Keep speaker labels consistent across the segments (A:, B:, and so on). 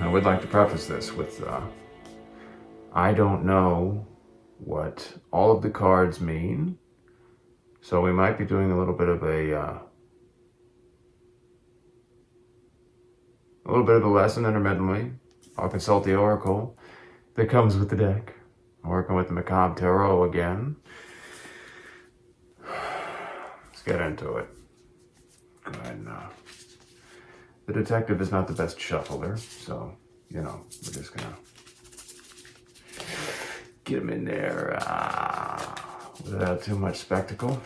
A: I would like to preface this with I don't know what all of the cards mean, so we might be doing a little bit of a lesson intermittently. I'll consult the oracle that comes with the deck. I'm working with the Macabre Tarot again. Let's get into it. Go ahead and the detective is not the best shuffler, so we're just gonna get him in there without too much spectacle.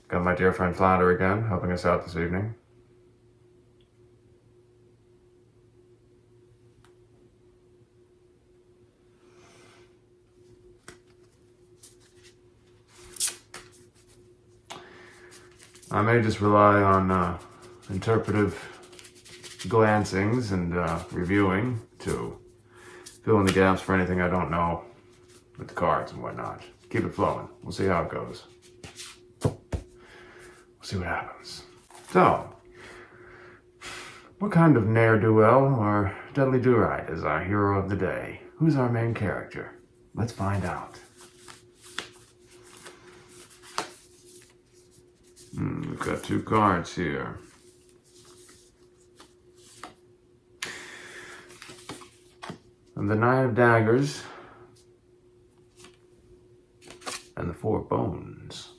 A: Got my dear friend Flounder again, helping us out this evening. I may just rely on interpretive glancings and reviewing to fill in the gaps for anything I don't know with the cards and whatnot. Keep it flowing. We'll see how it goes. We'll see what happens. So, what kind of ne'er-do-well or deadly do-right is our hero of the day? Who's our main character? Let's find out. We've got two cards here. And the Nine of Daggers and the Four of Bones.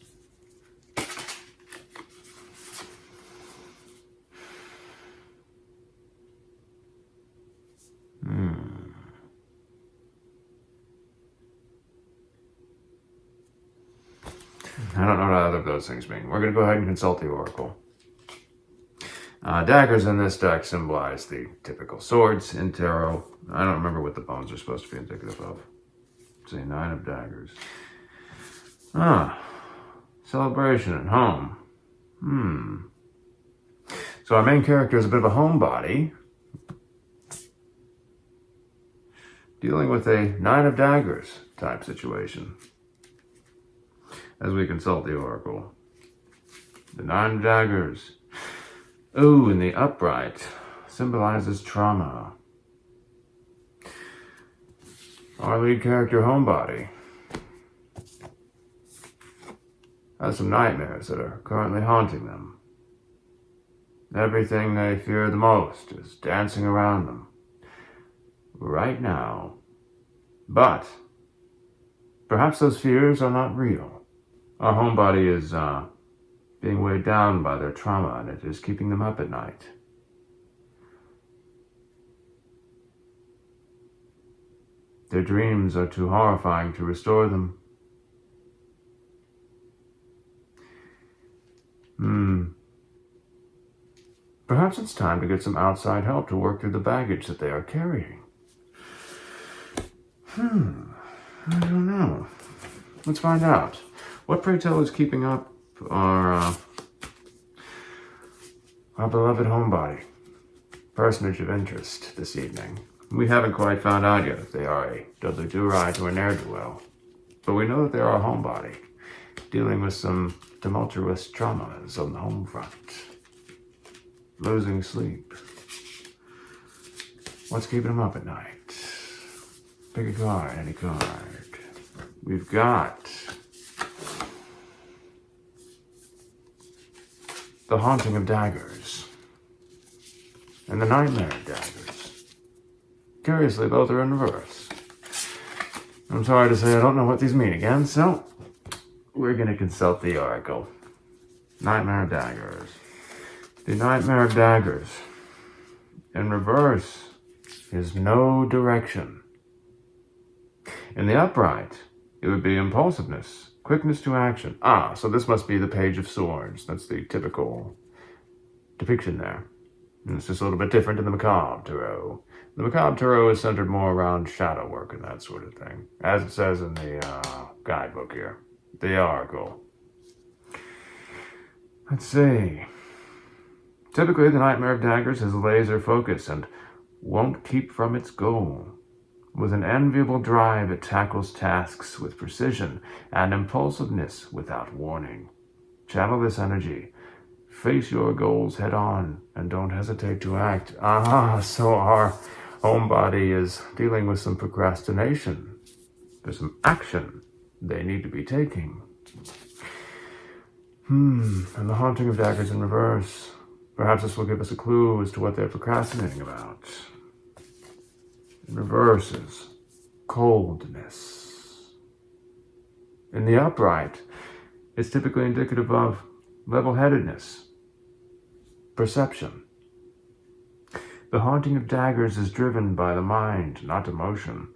A: I don't know what either of those things mean. We're going to go ahead and consult the oracle. Daggers in this deck symbolize the typical swords in tarot. I don't remember what the bones are supposed to be indicative of. Say Nine of Daggers. Celebration at home. So our main character is a bit of a homebody, dealing with a Nine of Daggers type situation. As we consult the oracle. The Nine of Daggers. Ooh, and the upright symbolizes trauma. Our lead character, homebody, has some nightmares that are currently haunting them. Everything they fear the most is dancing around them right now. But perhaps those fears are not real. Our homebody is being weighed down by their trauma, and it is keeping them up at night. Their dreams are too horrifying to restore them. Perhaps it's time to get some outside help to work through the baggage that they are carrying. I don't know. Let's find out. What, pray tell, is keeping up our beloved homebody, personage of interest this evening? We haven't quite found out yet if they are a deadly do-right or a ne'er-do-well, but we know that they are a homebody, dealing with some tumultuous traumas on the home front. Losing sleep. What's keeping them up at night? Pick a card, any card. We've got the Haunting of Daggers and the Nightmare of Daggers. Curiously, both are in reverse. I'm sorry to say I don't know what these mean again, so we're going to consult the oracle. Nightmare of Daggers. The Nightmare of Daggers in reverse is no direction. In the upright, it would be impulsiveness, quickness to action. So this must be the Page of Swords. That's the typical depiction there. And it's just a little bit different in the Macabre Tarot. The Macabre Tarot is centered more around shadow work and that sort of thing, as it says in the guidebook here, the oracle. Let's see. Typically, the Nightmare of Daggers is laser focus and won't keep from its goal. With an enviable drive, it tackles tasks with precision and impulsiveness without warning. Channel this energy. Face your goals head on and don't hesitate to act. So our homebody is dealing with some procrastination. There's some action they need to be taking. And the haunting of daggers in reverse. Perhaps this will give us a clue as to what they're procrastinating about. In reverse is coldness. In the upright, it's typically indicative of level-headedness, perception. The haunting of daggers is driven by the mind, not emotion.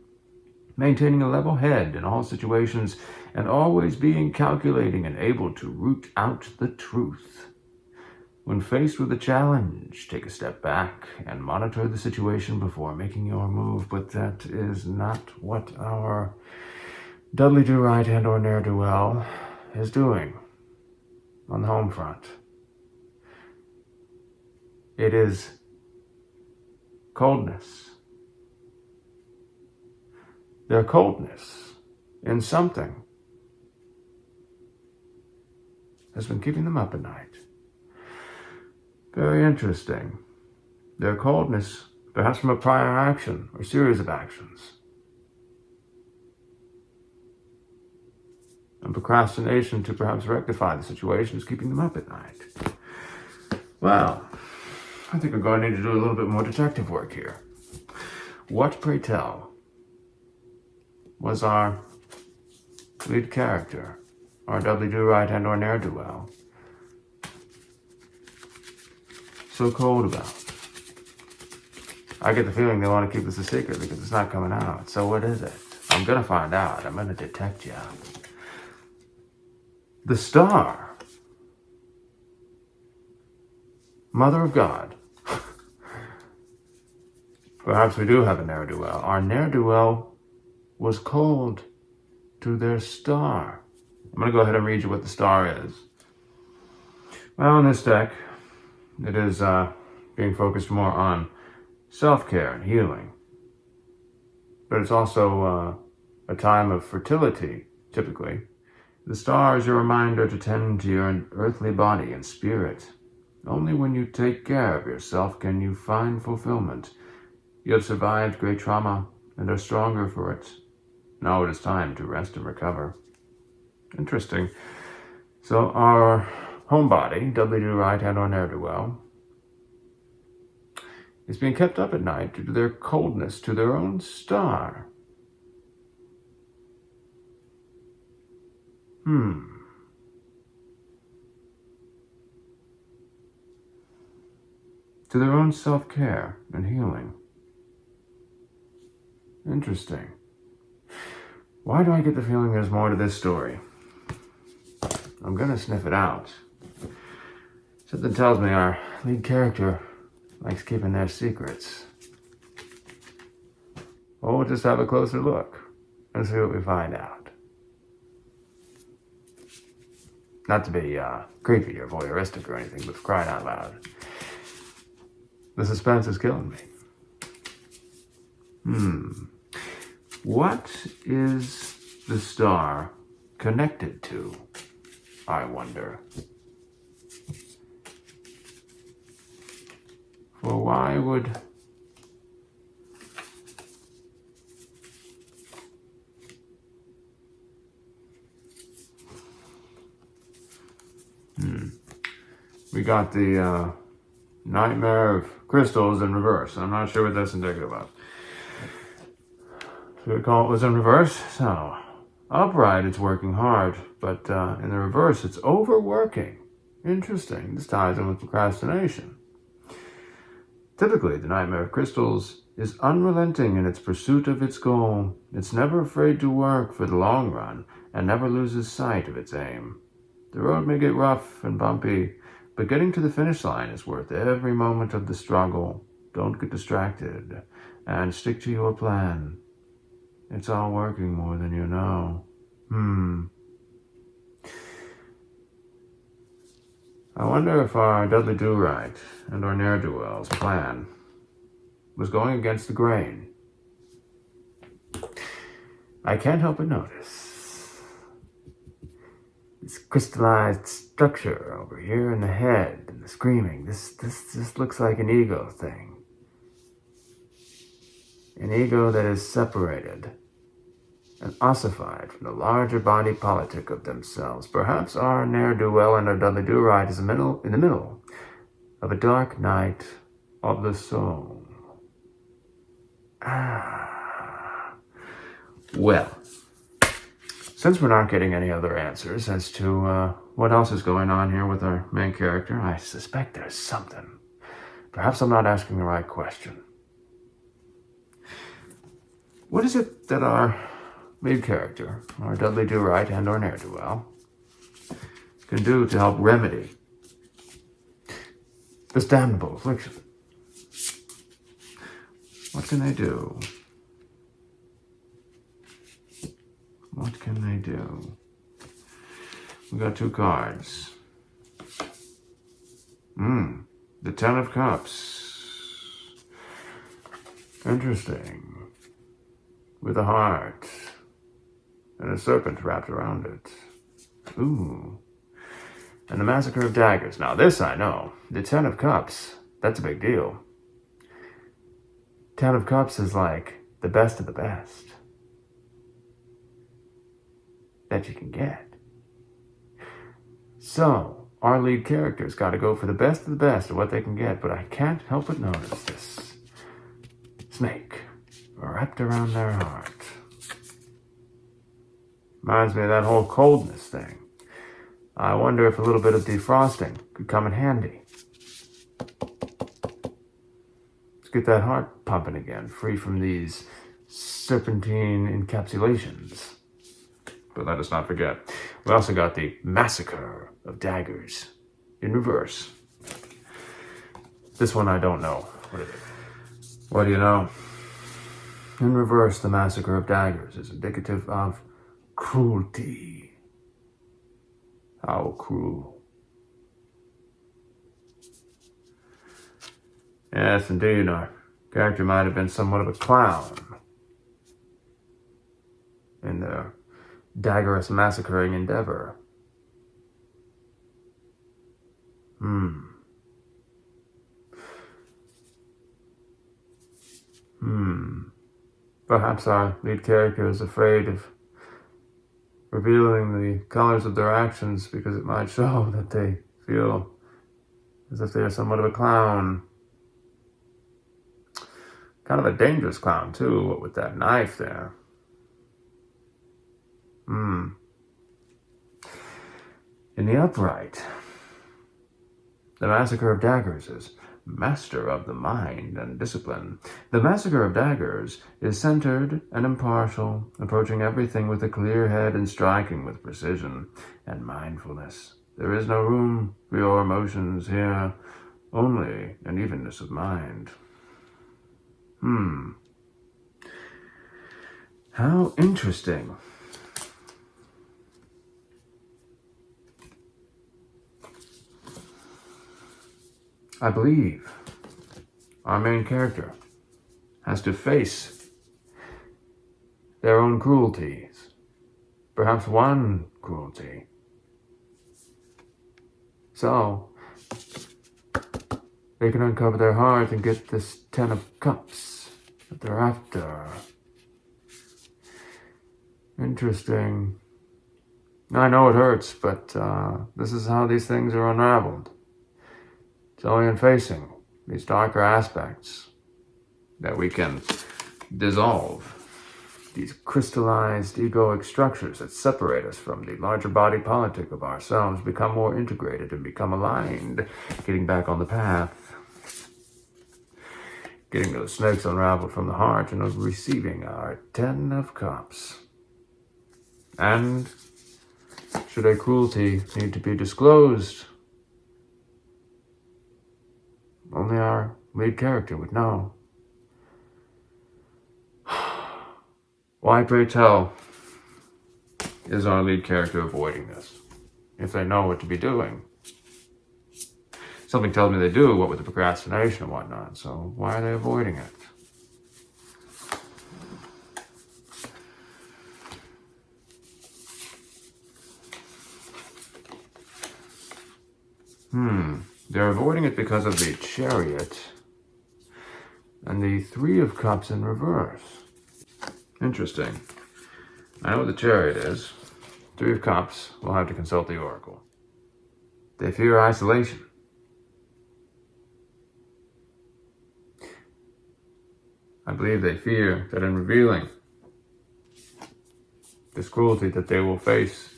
A: Maintaining a level head in all situations and always being calculating and able to root out the truth. When faced with a challenge, take a step back and monitor the situation before making your move, but that is not what our Dudley Do-Right and or Ne'er-Do-Well is doing on the home front. It is coldness. Their coldness in something has been keeping them up at night. Very interesting. Their coldness, perhaps from a prior action or series of actions. And procrastination to perhaps rectify the situation is keeping them up at night. Well, I think we're going to need to do a little bit more detective work here. What, pray tell, was our lead character, our Dudley Do-Right and or Ne'er-Do-Well, so cold about? I get the feeling they want to keep this a secret because it's not coming out. So what is it? I'm going to find out. I'm going to detect you. The star. Mother of God. Perhaps we do have a ne'er-do-well. Our ne'er-do-well was cold to their star. I'm going to go ahead and read you what the star is. Well, in this deck, it is being focused more on self-care and healing. But it's also a time of fertility, typically. The star is a reminder to tend to your earthly body and spirit. Only when you take care of yourself can you find fulfillment. You have survived great trauma and are stronger for it. Now it is time to rest and recover. Interesting. So our homebody, Dudley Do-Right and or Ne'er-Do-Well, is being kept up at night due to their coldness to their own star. To their own self-care and healing. Interesting. Why do I get the feeling there's more to this story? I'm gonna sniff it out. Something tells me our lead character likes keeping their secrets. Well, we'll just have a closer look and see what we find out. Not to be creepy or voyeuristic or anything, but for crying out loud. The suspense is killing me. What is the star connected to, I wonder? For why would we got the Nightmare of Crystals in reverse. I'm not sure what that's indicative of. So we call it was in reverse. So upright, it's working hard, but in the reverse, it's overworking. Interesting. This ties in with procrastination. Typically, the Nightmare of Crystals is unrelenting in its pursuit of its goal. It's never afraid to work for the long run and never loses sight of its aim. The road may get rough and bumpy, but getting to the finish line is worth every moment of the struggle. Don't get distracted and stick to your plan. It's all working more than you know. I wonder if our Dudley Do-Right and our Ne'er-Do-Well's plan was going against the grain. I can't help but notice this crystallized structure over here in the head, the screaming. This just looks like an ego thing. An ego that is separated and ossified from the larger body politic of themselves. Perhaps our ne'er-do-well and our Dudley Do-Right is in the middle of a dark night of the soul. Well, since we're not getting any other answers as to what else is going on here with our main character, I suspect there's something. Perhaps I'm not asking the right question. What is it that our lead character, our Dudley Do-Right and our ne'er-do-well, can do to help remedy this damnable affliction? What can they do? What can they do? We got two cards. The Ten of Cups. Interesting. With a heart and a serpent wrapped around it. Ooh. And the Massacre of Daggers. Now this I know. The Ten of Cups. That's a big deal. Ten of Cups is like the best of the best that you can get. So, our lead character's got to go for the best of the best of what they can get, but I can't help but notice this snake wrapped around their heart. Reminds me of that whole coldness thing. I wonder if a little bit of defrosting could come in handy. Let's get that heart pumping again, free from these serpentine encapsulations. But let us not forget, we also got the Massacre of Daggers in reverse. This one I don't know. What is it? What do you know? In reverse, the Massacre of Daggers is indicative of cruelty. How cruel. Yes, indeed, our character might have been somewhat of a clown in their daggerous massacring endeavor. Perhaps our lead character is afraid of revealing the colors of their actions because it might show that they feel as if they are somewhat of a clown. Kind of a dangerous clown, too, what with that knife there. In the upright, the Massacre of Daggers is master of the mind and discipline. The Massacre of Daggers is centered and impartial, approaching everything with a clear head and striking with precision and mindfulness. There is no room for your emotions here, only an evenness of mind. How interesting. I believe our main character has to face their own cruelties. Perhaps one cruelty. So, they can uncover their heart and get this Ten of Cups that they're after. Interesting. I know it hurts, but this is how these things are unraveled. It's only in facing these darker aspects that we can dissolve these crystallized egoic structures that separate us from the larger body politic of ourselves, become more integrated and become aligned, getting back on the path, getting those snakes unraveled from the heart and receiving our Ten of Cups. And should a cruelty need to be disclosed, only our lead character would know. Why, pray tell, is our lead character avoiding this? If they know what to be doing. Something tells me they do, what with the procrastination and whatnot, so why are they avoiding it? They're avoiding it because of the Chariot and the Three of Cups in reverse. Interesting. I know what the Chariot is. Three of Cups, we'll have to consult the Oracle. They fear isolation. I believe they fear that in revealing this cruelty that they will face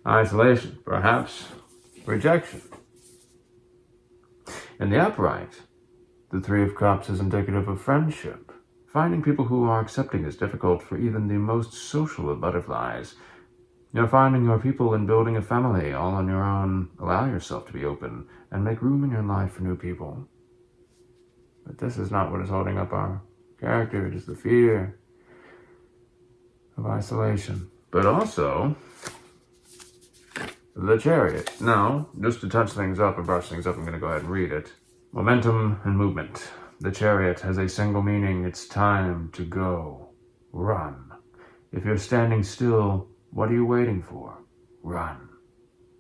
A: isolation, perhaps rejection. In the upright, the Three of Cups is indicative of friendship. Finding people who are accepting is difficult for even the most social of butterflies. You're finding your people and building a family all on your own. Allow yourself to be open and make room in your life for new people. But this is not what is holding up our character. It is the fear of isolation. But also, the Chariot. Now, just to touch things up and brush things up, I'm going to go ahead and read it. Momentum and movement. The Chariot has a single meaning. It's time to go. Run. If you're standing still, what are you waiting for? Run.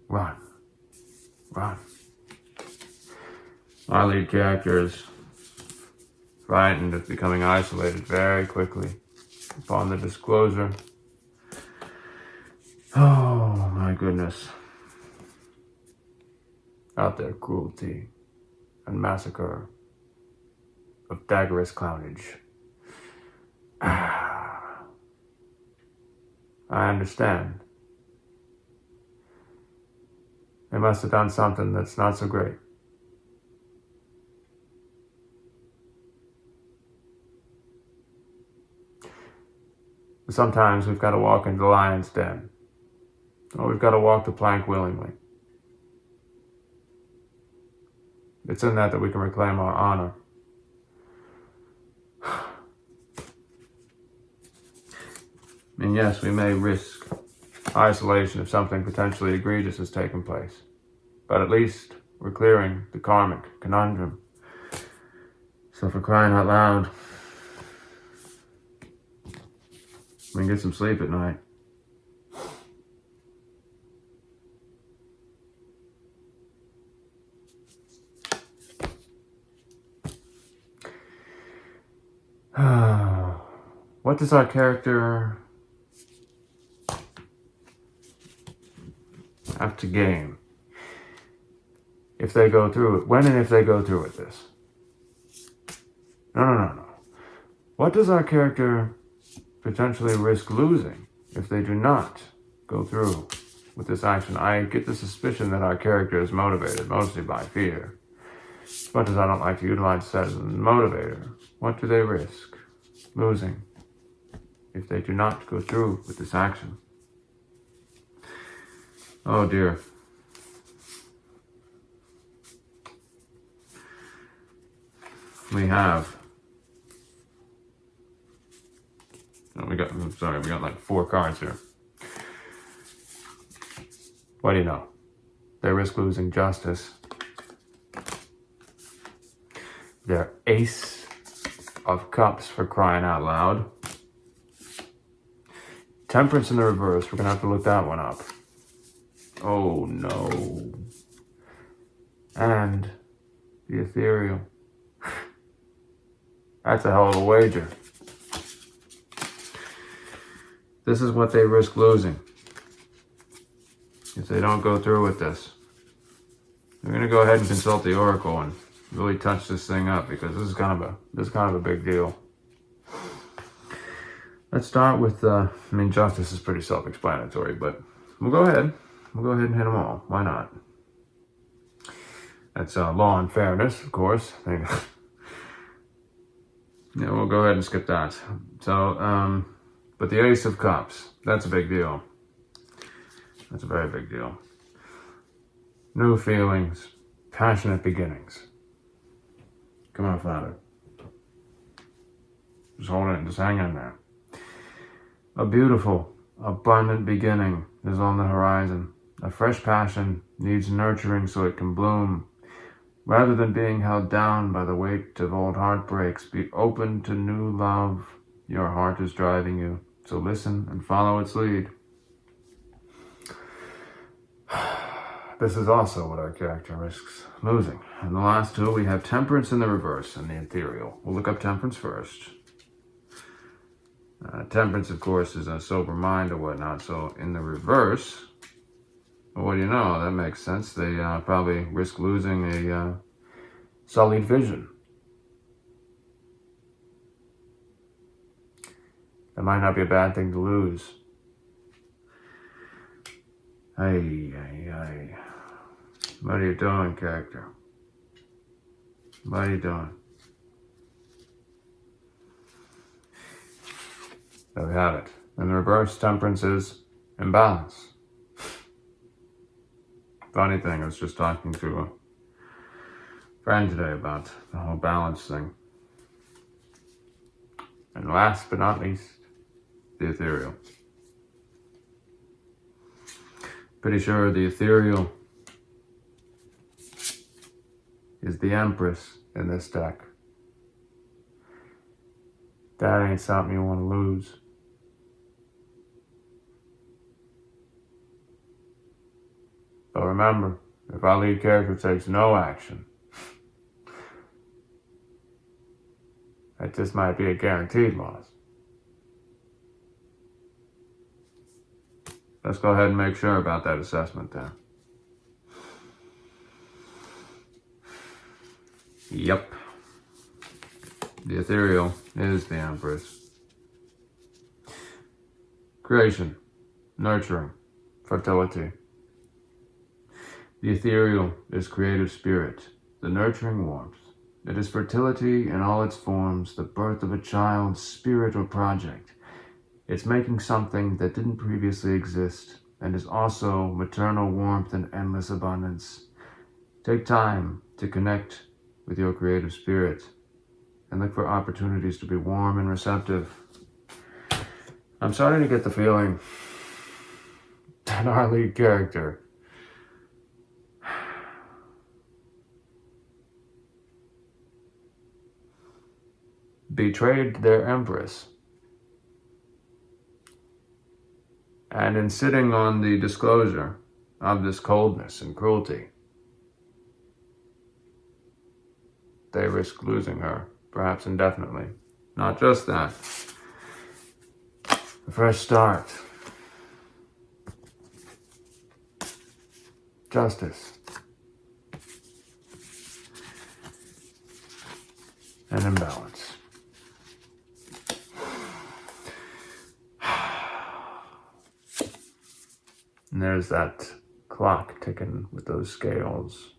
A: Run. Run. Our lead character is frightened of becoming isolated very quickly upon the disclosure. Oh my goodness. Out there, cruelty and massacre of daggerous clownage. I understand. They must have done something that's not so great. Sometimes we've got to walk into the lion's den. Or we've got to walk the plank willingly. It's in that we can reclaim our honor. And yes, we may risk isolation if something potentially egregious has taken place. But at least we're clearing the karmic conundrum. So for crying out loud, we can get some sleep at night. What does our character have to gain if they go through it? When and if they go through with this? No. What does our character potentially risk losing if they do not go through with this action? I get the suspicion that our character is motivated mostly by fear. As much as I don't like to utilize that as a motivator, what do they risk losing if they do not go through with this action? Oh dear. We got like 4 cards here. What do you know? They risk losing justice. Their Ace of Cups, for crying out loud. Temperance in the reverse. We're going to have to look that one up. Oh no. And the Ethereal. That's a hell of a wager. This is what they risk losing if they don't go through with this. I'm going to go ahead and consult the Oracle and really touch this thing up because this is kind of a big deal. Let's start with, justice is pretty self-explanatory, but we'll go ahead and hit them all. Why not? That's law and fairness, of course. Yeah, we'll go ahead and skip that. So, but the Ace of Cups, that's a big deal. That's a very big deal. New feelings, passionate beginnings. Come on, Father. Just hold it, just hang in there. A beautiful, abundant beginning is on the horizon. A fresh passion needs nurturing so it can bloom. Rather than being held down by the weight of old heartbreaks, be open to new love. Your heart is driving you, so listen and follow its lead. This is also what our character risks losing. And the last two, we have Temperance in the reverse and the ethereal. We'll look up Temperance first. Temperance, of course, is a sober mind or whatnot. So in the reverse, well, what do you know? That makes sense. They probably risk losing a sullied vision. That might not be a bad thing to lose. Hey. What are you doing, character? What are you doing? There we have it. In the reverse, Temperance is imbalance. Funny thing, I was just talking to a friend today about the whole balance thing. And last but not least, the ethereal. Pretty sure the ethereal is the Empress in this deck. That ain't something you want to lose. But remember, if our lead character takes no action, that just might be a guaranteed loss. Let's go ahead and make sure about that assessment then. Yep. The ethereal is the Empress. Creation, nurturing, fertility. The ethereal is creative spirit, the nurturing warmth. It is fertility in all its forms, the birth of a child's spirit or project. It's making something that didn't previously exist, and is also maternal warmth and endless abundance. Take time to connect with your creative spirit and look for opportunities to be warm and receptive. I'm starting to get the feeling that our lead character betrayed their Empress. And in sitting on the disclosure of this coldness and cruelty, they risk losing her, perhaps indefinitely. Not just that. A fresh start. Justice. And imbalance. And there's that clock ticking with those scales.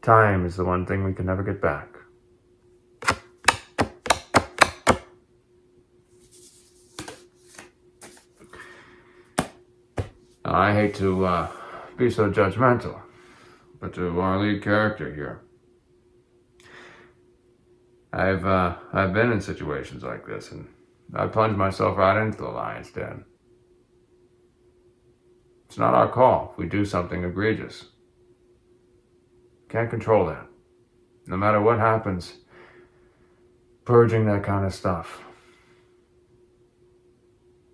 A: Time is the one thing we can never get back. I hate to be so judgmental, but to our lead character here, I've been in situations like this, and I plunged myself right into the lion's den. It's not our call if we do something egregious. Can't control that. No matter what happens, purging that kind of stuff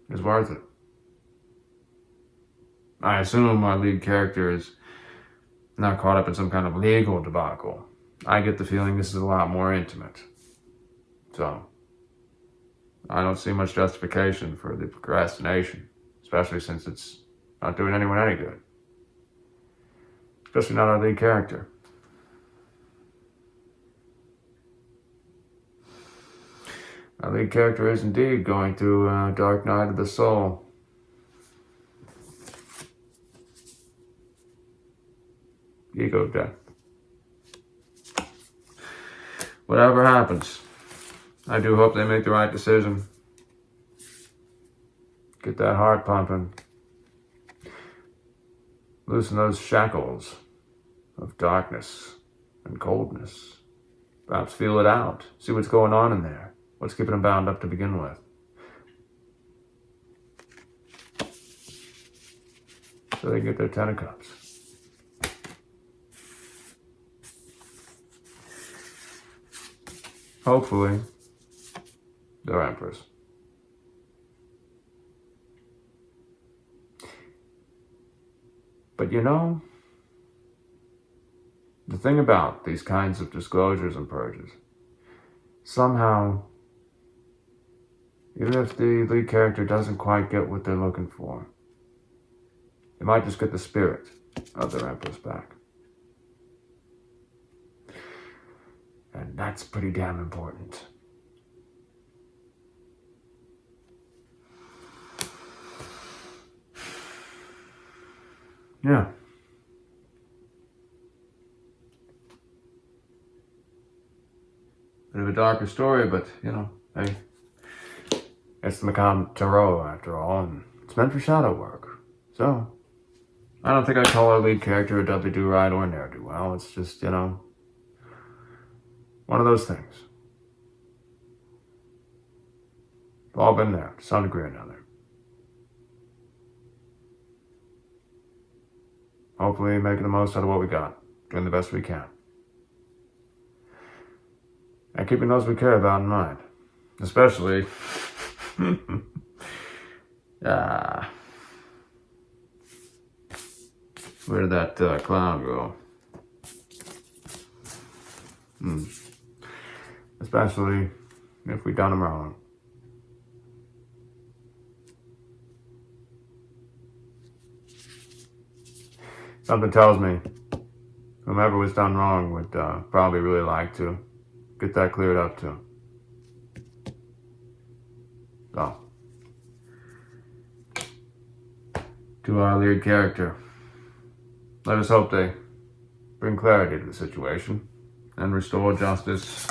A: is worth it. I assume our lead character is not caught up in some kind of legal debacle. I get the feeling this is a lot more intimate. So, I don't see much justification for the procrastination, especially since it's not doing anyone any good. Especially not our lead character. Our lead character is indeed going through a dark night of the soul. Ego death. Whatever happens, I do hope they make the right decision. Get that heart pumping. Loosen those shackles of darkness and coldness. Perhaps feel it out. See what's going on in there. What's keeping them bound up to begin with. So they can get their 10 of cups. Hopefully, their Empress. But you know, the thing about these kinds of disclosures and purges, somehow, even if the lead character doesn't quite get what they're looking for, they might just get the spirit of their Empress back. And that's pretty damn important. Yeah. Bit of a darker story, but, you know, hey, it's the Macabre Tarot after all, and it's meant for shadow work. So, I don't think I'd call our lead character a Dudley Do-Right or ne'er-do-well. It's just, you know, one of those things. We've all been there, to some degree or another. Hopefully making the most out of what we got, doing the best we can. And keeping those we care about in mind. Especially, where did that clown go? Especially if we done him wrong. Something tells me whomever was done wrong would probably really like to get that cleared up too. So, to our lead character, let us hope they bring clarity to the situation and restore justice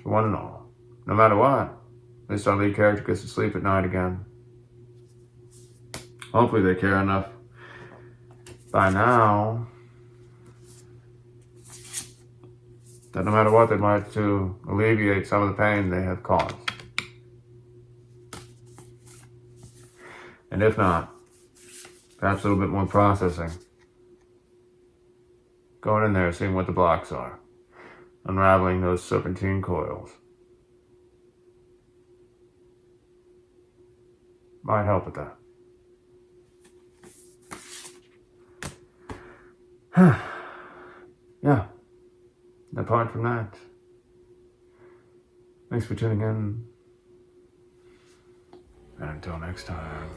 A: for one and all. No matter what, at least our lead character gets to sleep at night again. Hopefully they care enough by now that no matter what, they'd like to alleviate some of the pain they have caused. And if not, perhaps a little bit more processing. Going in there, seeing what the blocks are. Unraveling those serpentine coils. Might help with that. Yeah. Apart from that, thanks for tuning in. And until next time.